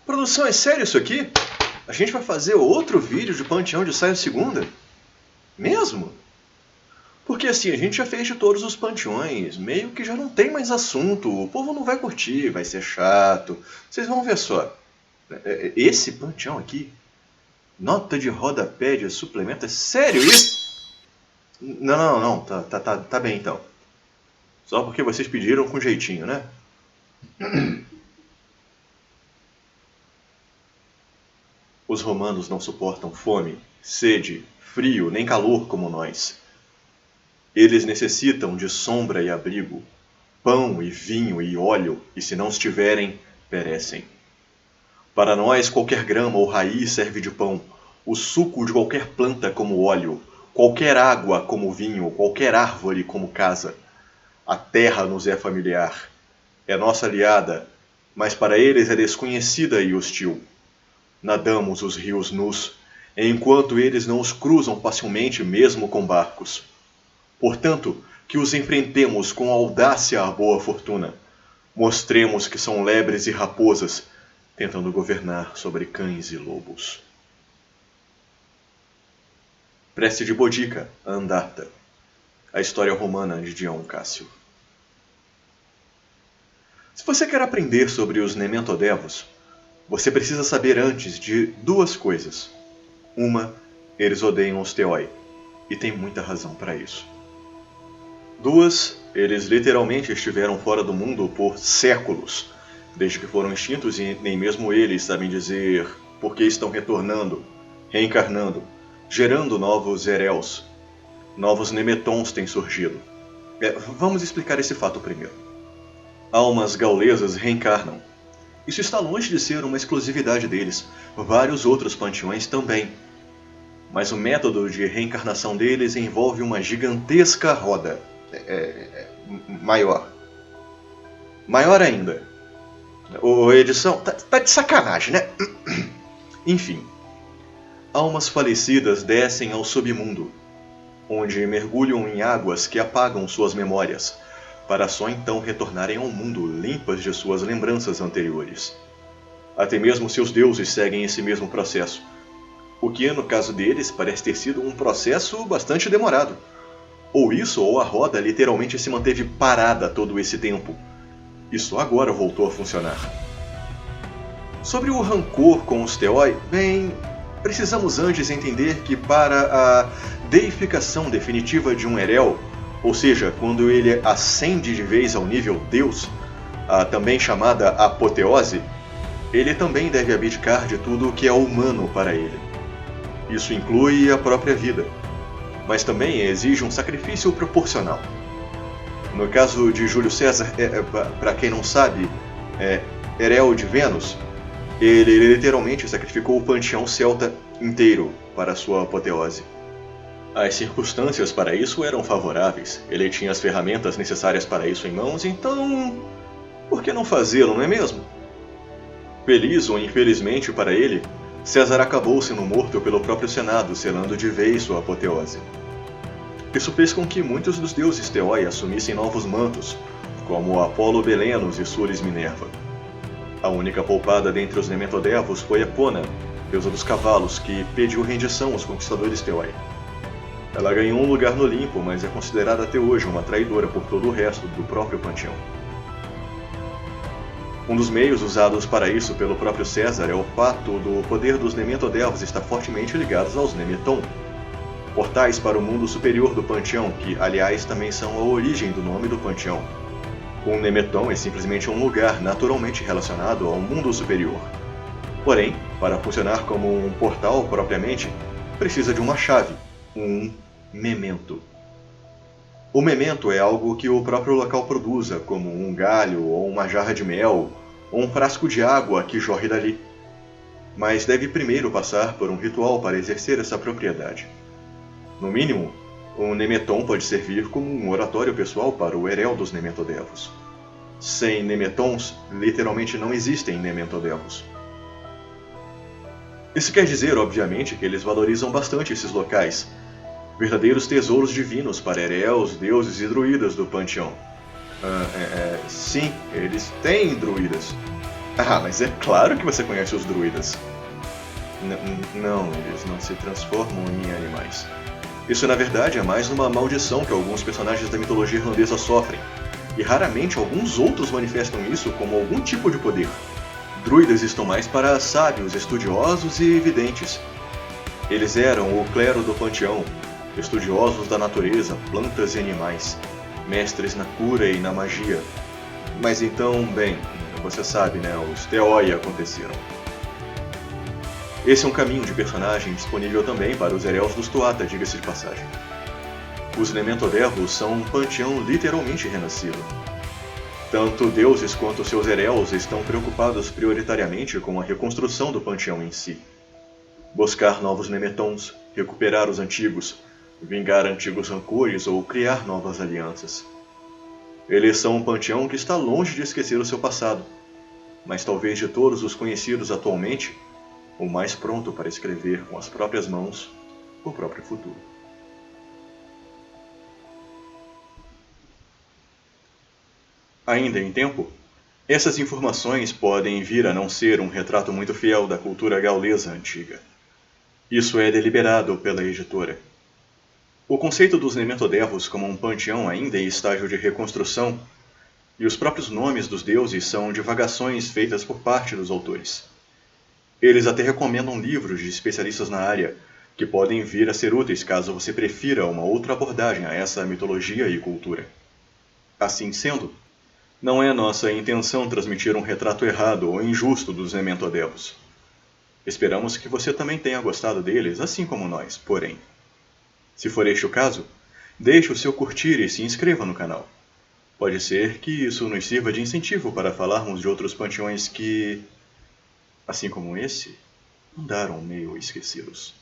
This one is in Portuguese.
Produção, é sério isso aqui? A gente vai fazer outro vídeo de Panteão de Saia Segunda? Mesmo? Porque assim, a gente já fez de todos os panteões, meio que já não tem mais assunto, o povo não vai curtir, vai ser chato. Vocês vão ver só. Esse panteão aqui, nota de rodapé de suplemento, é sério isso? Não, tá bem então. Só porque vocês pediram com jeitinho, né? Os romanos não suportam fome, sede, frio, nem calor como nós. Eles necessitam de sombra e abrigo, pão e vinho e óleo, e se não os tiverem, perecem. Para nós, qualquer grama ou raiz serve de pão, o suco de qualquer planta como óleo, qualquer água como vinho, qualquer árvore como casa. A terra nos é familiar, é nossa aliada, mas para eles é desconhecida e hostil. Nadamos os rios nus, enquanto eles não os cruzam facilmente mesmo com barcos. Portanto, que os enfrentemos com audácia à boa fortuna. Mostremos que são lebres e raposas, tentando governar sobre cães e lobos. Prece de Bodica, a Andarta. A história romana de Dion Cássio. Se você quer aprender sobre os Nementodevos, você precisa saber antes de duas coisas. Uma, eles odeiam os Theoi, e tem muita razão para isso. Duas, eles literalmente estiveram fora do mundo por séculos, desde que foram extintos e nem mesmo eles sabem dizer por que estão retornando, reencarnando, gerando novos Erels. Novos Nemetons têm surgido. Vamos explicar esse fato primeiro. Almas gaulesas reencarnam. Isso está longe de ser uma exclusividade deles. Vários outros panteões também. Mas o método de reencarnação deles envolve uma gigantesca roda. Maior. Maior ainda. Ô, edição, tá de sacanagem, né? Enfim. Almas falecidas descem ao submundo, onde mergulham em águas que apagam suas memórias, para só então retornarem ao mundo limpas de suas lembranças anteriores. Até mesmo seus deuses seguem esse mesmo processo, o que no caso deles parece ter sido um processo bastante demorado. Ou isso, ou a roda literalmente se manteve parada todo esse tempo, e só agora voltou a funcionar. Sobre o rancor com os Theoi, bem, precisamos antes entender que para a deificação definitiva de um Erel, ou seja, quando ele ascende de vez ao nível Deus, a também chamada apoteose, ele também deve abdicar de tudo o que é humano para ele. Isso inclui a própria vida, mas também exige um sacrifício proporcional. No caso de Júlio César, para quem não sabe, Erel de Vênus, ele literalmente sacrificou o panteão celta inteiro para sua apoteose. As circunstâncias para isso eram favoráveis, ele tinha as ferramentas necessárias para isso em mãos, então por que não fazê-lo, não é mesmo? Feliz ou infelizmente para ele, César acabou sendo morto pelo próprio Senado, selando de vez sua apoteose. Isso fez com que muitos dos deuses Theoi assumissem novos mantos, como Apolo Belenos e Sulis Minerva. A única poupada dentre os Nementodevos foi Epona, deusa dos cavalos, que pediu rendição aos conquistadores Theoi. Ela ganhou um lugar no Olimpo, mas é considerada até hoje uma traidora por todo o resto do próprio panteão. Um dos meios usados para isso pelo próprio César é o fato do poder dos Nementodevos estar fortemente ligados aos Nemeton, portais para o mundo superior do panteão, que, aliás, também são a origem do nome do panteão. Um Nemeton é simplesmente um lugar naturalmente relacionado ao mundo superior. Porém, para funcionar como um portal propriamente, precisa de uma chave, um memento. O memento é algo que o próprio local produza, como um galho ou uma jarra de mel, ou um frasco de água que jorre dali. Mas deve primeiro passar por um ritual para exercer essa propriedade. No mínimo, um Nemeton pode servir como um oratório pessoal para o Erel dos Nementodevos. Sem Nemetons, literalmente não existem Nementodevos. Isso quer dizer, obviamente, que eles valorizam bastante esses locais, verdadeiros tesouros divinos para Erels, deuses e druidas do panteão. Sim, eles têm druidas. Ah, mas é claro que você conhece os druidas. Não, eles não se transformam em animais. Isso na verdade é mais uma maldição que alguns personagens da mitologia irlandesa sofrem, e raramente alguns outros manifestam isso como algum tipo de poder. Druidas estão mais para sábios, estudiosos e videntes. Eles eram o clero do panteão, estudiosos da natureza, plantas e animais, mestres na cura e na magia. Mas então, bem, você sabe, né, os Theoi aconteceram. Esse é um caminho de personagem disponível também para os Ereos dos Tuatha, diga-se de passagem. Os Nementodevos são um panteão literalmente renascido. Tanto deuses quanto seus Ereos estão preocupados prioritariamente com a reconstrução do panteão em si. Buscar novos Nemetons, recuperar os antigos, vingar antigos rancores ou criar novas alianças. Eles são um panteão que está longe de esquecer o seu passado, mas talvez de todos os conhecidos atualmente, o mais pronto para escrever com as próprias mãos o próprio futuro. Ainda em tempo, essas informações podem vir a não ser um retrato muito fiel da cultura gaulesa antiga. Isso é deliberado pela editora. O conceito dos Nementodevos como um panteão ainda em estágio de reconstrução, e os próprios nomes dos deuses são divagações feitas por parte dos autores. Eles até recomendam livros de especialistas na área, que podem vir a ser úteis caso você prefira uma outra abordagem a essa mitologia e cultura. Assim sendo, não é nossa intenção transmitir um retrato errado ou injusto dos Nementodevos. Esperamos que você também tenha gostado deles, assim como nós, porém. Se for este o caso, deixe o seu curtir e se inscreva no canal. Pode ser que isso nos sirva de incentivo para falarmos de outros panteões que, assim como esse, andaram meio esquecidos.